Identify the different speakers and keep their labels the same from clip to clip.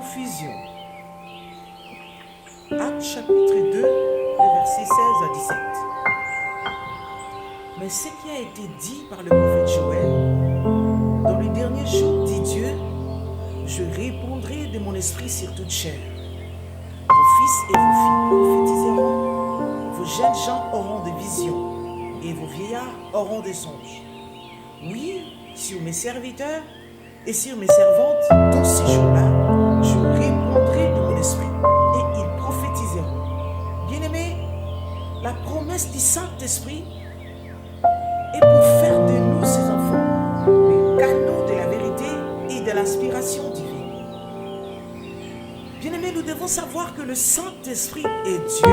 Speaker 1: confusion. Actes chapitre 2, les versets 16 à 17. Mais ce qui a été dit par le prophète Joël, dans le dernier jour, dit Dieu, je répondrai de mon esprit sur toute chair. Vos fils et vos filles prophétiseront, vos jeunes gens auront des visions, et vos vieillards auront des songes. Oui, sur mes serviteurs et sur mes servantes, dans ces jours-là, je répondrai de mon esprit, et ils prophétiseront. Bien-aimés, la promesse du Saint-Esprit est pour faire de nous, ses enfants, les canaux de la vérité et de l'inspiration divine. Bien-aimés, nous devons savoir que le Saint-Esprit est Dieu.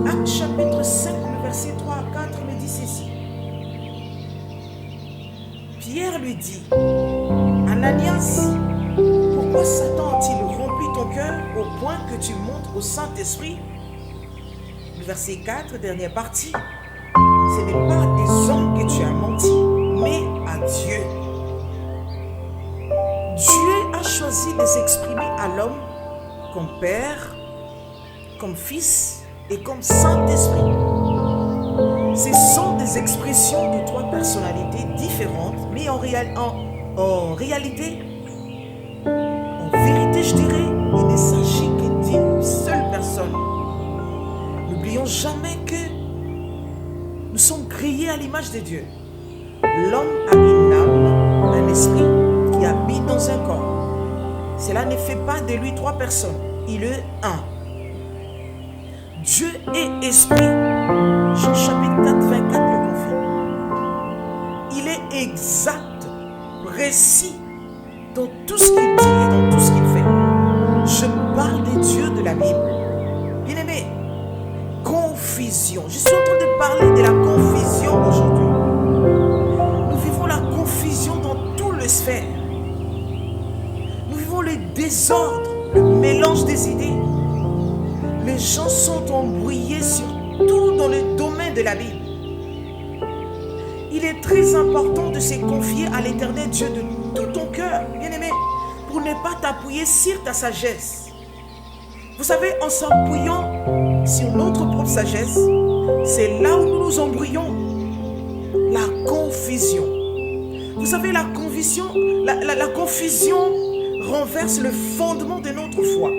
Speaker 1: Actes chapitre 5, le verset 3 à 4 me dit ceci. Pierre lui dit, Ananias, pourquoi Satan a-t-il rempli ton cœur au point que tu montres au Saint-Esprit? Le verset 4, dernière partie. Ce n'est pas à des hommes que tu as menti, mais à Dieu. Dieu a choisi de s'exprimer à l'homme comme Père, comme Fils et comme Saint-Esprit. Ce sont des expressions de trois personnalités différentes, mais en réalité, en vérité, je dirais, il ne s'agit que d'une seule personne. N'oublions jamais que nous sommes créés à l'image de Dieu. L'homme a une âme, un esprit qui habite dans un corps. Cela ne fait pas de lui trois personnes. Il est un. Dieu est esprit. Jean chapitre 4, 24 le confirme. Il est exact, précis dans tout ce qu'il dit et dans tout ce qu'il fait. Je parle des dieux de la Bible. Bien-aimés, confusion. Je suis en train de parler de la confusion aujourd'hui. Nous vivons la confusion dans toutes les sphères. Nous vivons le désordre, le mélange des idées. Les gens sont embrouillés surtout dans le domaine de la Bible. Il est très important de se confier à l'Éternel Dieu de tout ton cœur, bien-aimé, pour ne pas t'appuyer sur ta sagesse. Vous savez, en s'appuyant sur notre propre sagesse, c'est là où nous nous embrouillons. La confusion. Vous savez, la confusion renverse le fondement de notre foi.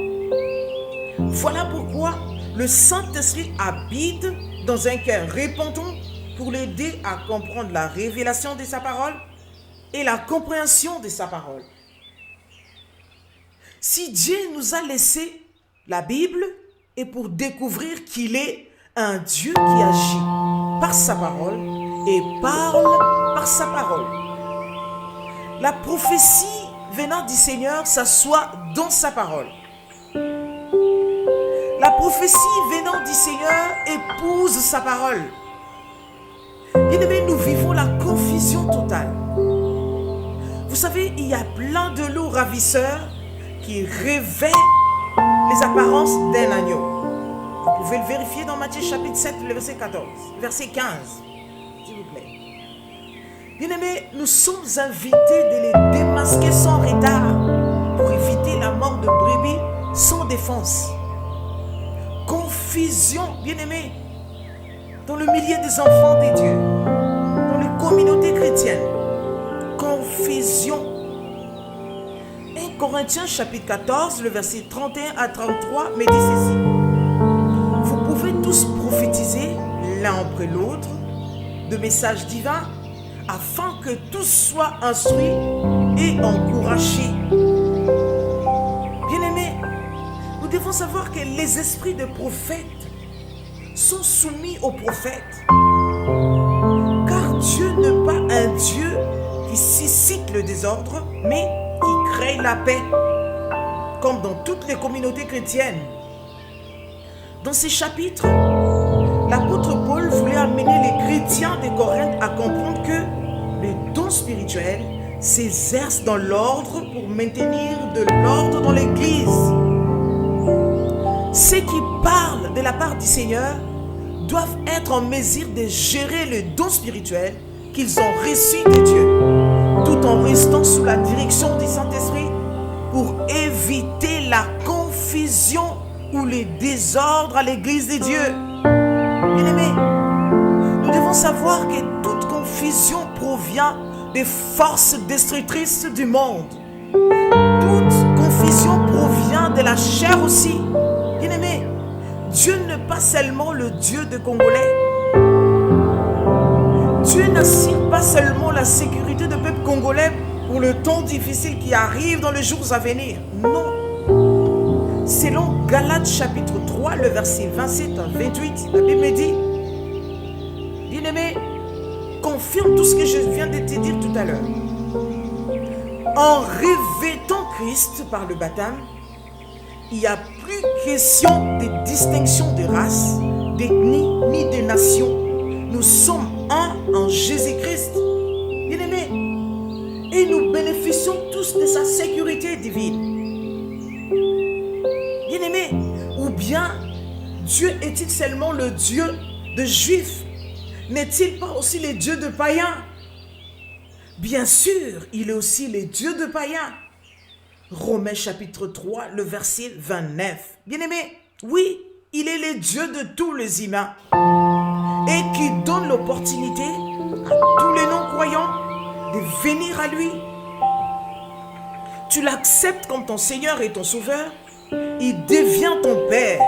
Speaker 1: Voilà pourquoi le Saint-Esprit habite dans un cœur repentant pour l'aider à comprendre la révélation de sa parole et la compréhension de sa parole. Si Dieu nous a laissé la Bible, est pour découvrir qu'il est un Dieu qui agit par sa parole et parle par sa parole. La prophétie venant du Seigneur s'assoit dans sa parole. La prophétie venant du Seigneur épouse sa parole. Bien-aimés, nous vivons la confusion totale. Vous savez, il y a plein de loups ravisseurs qui révèlent les apparences d'un agneau. Vous pouvez le vérifier dans Matthieu chapitre 7, le verset 14, verset 15, s'il vous plaît. Bien-aimés, nous sommes invités de les démasquer sans retard pour éviter la mort de brebis sans défense. Confusion, bien-aimés, dans le milieu des enfants de Dieu, dans les communautés chrétiennes. Confusion. 1 Corinthiens chapitre 14, le verset 31 à 33 me dit ceci. Vous pouvez tous prophétiser l'un après l'autre de messages divins afin que tous soient instruits et encouragés. Bien-aimés, nous devons savoir que les esprits de prophètes sont soumis aux prophètes. Car Dieu n'est pas un Dieu qui suscite le désordre, mais qui crée la paix, comme dans toutes les communautés chrétiennes. Dans ces chapitres, l'apôtre Paul voulait amener les chrétiens de Corinthe à comprendre que les dons spirituels s'exercent dans l'ordre pour maintenir de l'ordre dans l'Église. Ceux qui parlent de la part du Seigneur doivent être en mesure de gérer le don spirituel qu'ils ont reçu de Dieu, tout en restant sous la direction du Saint-Esprit ou les désordres à l'église de Dieu. Bien-aimés, nous devons savoir que toute confusion provient des forces destructrices du monde. Toute confusion provient de la chair aussi. Bien-aimés, Dieu n'est pas seulement le Dieu des Congolais. Dieu n'assure pas seulement la sécurité du peuple congolais pour le temps difficile qui arrive dans les jours à venir. Non. Selon Galates chapitre 3, le verset 27 à 28, la Bible dit, bien-aimé, confirme tout ce que je viens de te dire tout à l'heure. En revêtant Christ par le baptême, il n'y a plus question de distinction de race, d'ethnie ni de nation. Nous sommes un en Jésus-Christ. Bien-aimés, et nous bénéficions tous de sa sécurité divine. Bien-aimés, ou bien Dieu est-il seulement le Dieu des Juifs? N'est-il pas aussi le Dieu de païens? Bien sûr, il est aussi le Dieu de païens. Romains chapitre 3, le verset 29. Bien-aimés, oui, il est le Dieu de tous les humains et qui donne l'opportunité à tous les non-croyants de venir à lui. Tu l'acceptes comme ton Seigneur et ton Sauveur, il devient ton Père.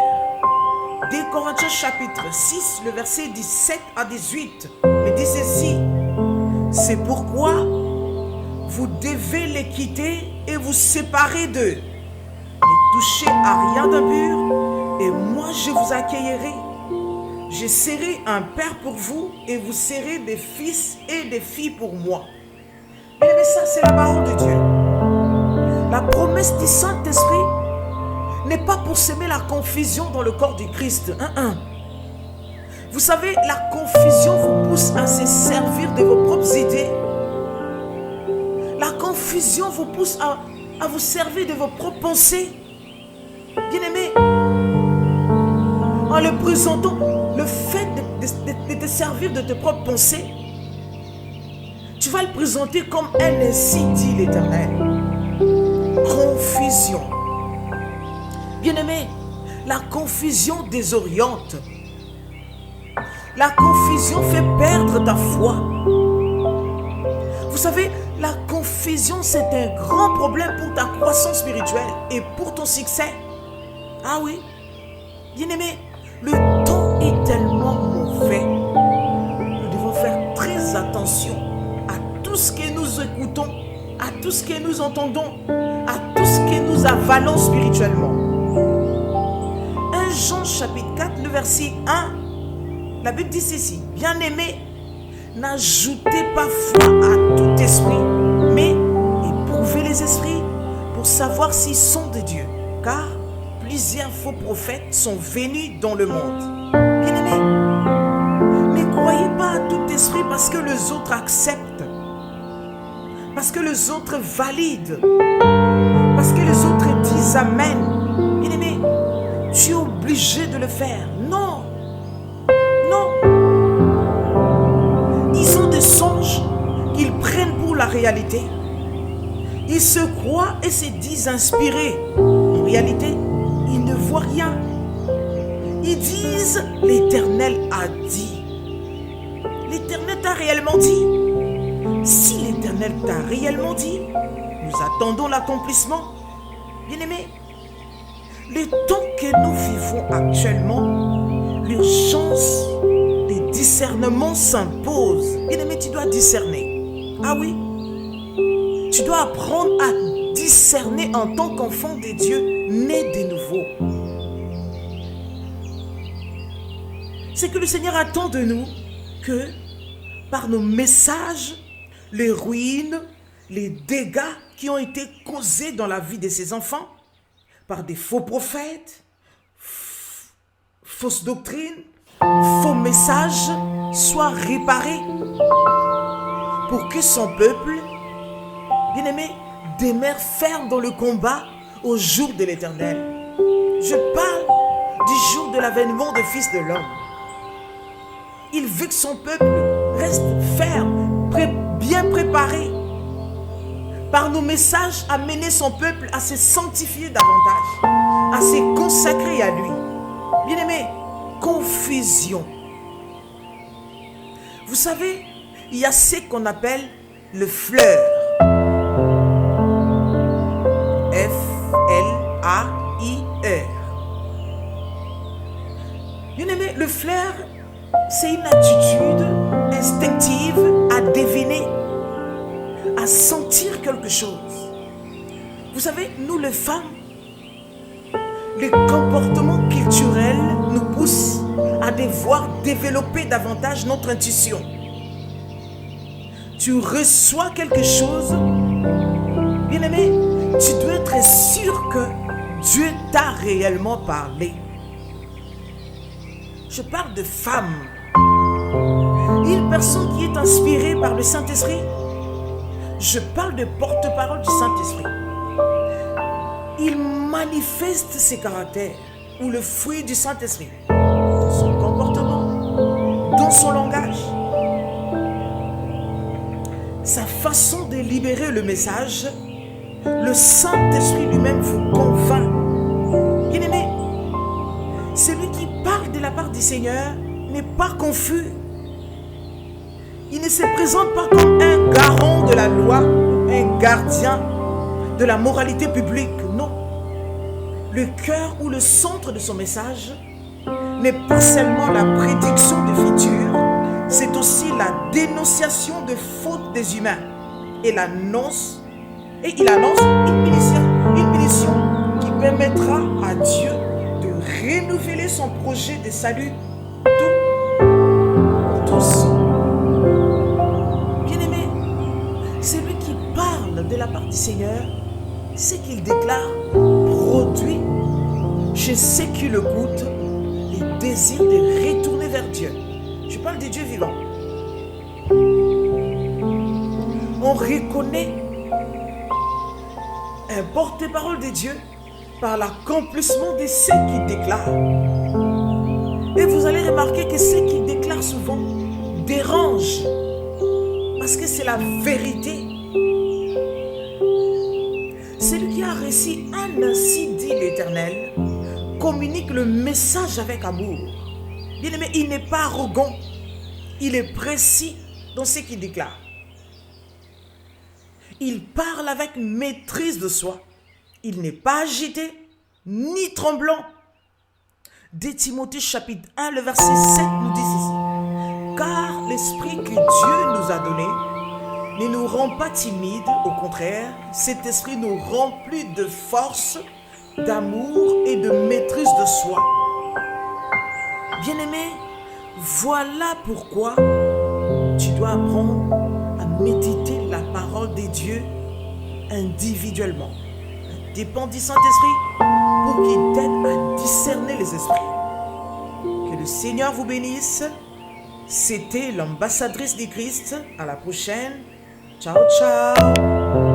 Speaker 1: 2 Corinthiens chapitre 6, le verset 17 à 18, me dit ceci. C'est pourquoi vous devez les quitter et vous séparer d'eux. Ne touchez à rien d'impur et moi je vous accueillerai. Je serai un père pour vous et vous serez des fils et des filles pour moi. Mais ça, c'est la parole de Dieu. La promesse du Saint-Esprit n'est pas pour semer la confusion dans le corps du Christ. Vous savez, la confusion vous pousse à se servir de vos propres idées. La confusion vous pousse à vous servir de vos propres pensées. Bien-aimés, en le présentant, le fait de te servir de tes propres pensées, tu vas le présenter comme un ainsi dit l'Éternel. Confusion. Bien-aimé, la confusion désoriente. La confusion fait perdre ta foi. Vous savez, la confusion, c'est un grand problème pour ta croissance spirituelle et pour ton succès. Ah oui, bien-aimé, le temps est tellement mauvais. Nous devons faire très attention à tout ce que nous écoutons, à tout ce que nous entendons, à tout ce que nous avalons spirituellement. 1 Jean chapitre 4, le verset 1, la Bible dit ceci. Bien-aimés, n'ajoutez pas foi à tout esprit, mais éprouvez les esprits pour savoir s'ils sont de Dieu. Car plusieurs faux prophètes sont venus dans le monde. Bien-aimés, ne croyez pas à tout esprit parce que les autres acceptent, parce que les autres valident, parce que les autres disent Amen. Bien-aimés, tu es obligé de le faire. Non, non. Ils ont des songes qu'ils prennent pour la réalité. Ils se croient et se disent inspirés. En réalité, ils ne voient rien. Ils disent l'Éternel a dit. L'Éternel t'a réellement dit. Si l'Éternel t'a réellement dit, nous attendons l'accomplissement. Bien-aimés, le temps que nous vivons actuellement, l'urgence des discernements s'impose. Bien-aimé, tu dois discerner. Ah oui, tu dois apprendre à discerner en tant qu'enfant de Dieu, né de nouveau. C'est que le Seigneur attend de nous que par nos messages, les ruines, les dégâts qui ont été causés dans la vie de ses enfants, par des faux prophètes, fausses doctrines, faux messages, soient réparés pour que son peuple, bien-aimé, demeure ferme dans le combat au jour de l'Éternel. Je parle du jour de l'avènement du Fils de l'homme. Il veut que son peuple reste ferme, bien préparé. par nos messages, amener son peuple à se sanctifier davantage, à se consacrer à lui. Bien-aimés, confusion. Vous savez, il y a ce qu'on appelle le fleur. F-L-A-I-R. Bien-aimés, le flair, c'est une attitude instinctive à deviner, à sentir quelque chose. Vous savez, nous les femmes, les comportements culturels nous poussent à devoir développer davantage notre intuition. Tu reçois quelque chose, bien-aimé, tu dois être sûr que Dieu t'a réellement parlé. Je parle de femme. Une personne qui est inspirée par le Saint-Esprit. Je parle de porte-parole du Saint-Esprit. Il manifeste ses caractères ou le fruit du Saint-Esprit dans son comportement, dans son langage. Sa façon de libérer le message, le Saint-Esprit lui-même vous convainc. Bien-aimé, celui qui parle de la part du Seigneur n'est pas confus. Il ne se présente pas comme un garant de la loi, un gardien de la moralité publique. Non. Le cœur ou le centre de son message n'est pas seulement la prédiction de futur, c'est aussi la dénonciation de fautes des humains. Et il annonce une bénédiction qui permettra à Dieu de renouveler son projet de salut pour tous. Bien-aimé, celui qui parle de la part du Seigneur, ce qu'il déclare produit chez ceux qui le goûtent les désirs de retourner vers Dieu. Je parle de Dieu vivant. On reconnaît un porte-parole de Dieu par l'accomplissement de ceux qui déclarent. Et vous allez remarquer que ceux qui déclarent souvent dérangent parce que c'est la vérité. Celui qui a reçu un ainsi dit l'Éternel communique le message avec amour. Bien-aimé, il n'est pas arrogant, il est précis dans ce qu'il déclare. Il parle avec maîtrise de soi. Il n'est pas agité ni tremblant. 2 Timothée chapitre 1, le verset 7 nous dit ceci. Car l'esprit que Dieu nous a donné ne nous rend pas timides, au contraire, cet esprit nous remplit de force, d'amour et de maîtrise de soi. Bien-aimé, voilà pourquoi tu dois apprendre à méditer la parole de Dieu individuellement. Dépend du Saint-Esprit pour qu'il t'aide à discerner les esprits. Que le Seigneur vous bénisse. C'était l'ambassadrice du Christ. À la prochaine. Ciao, ciao.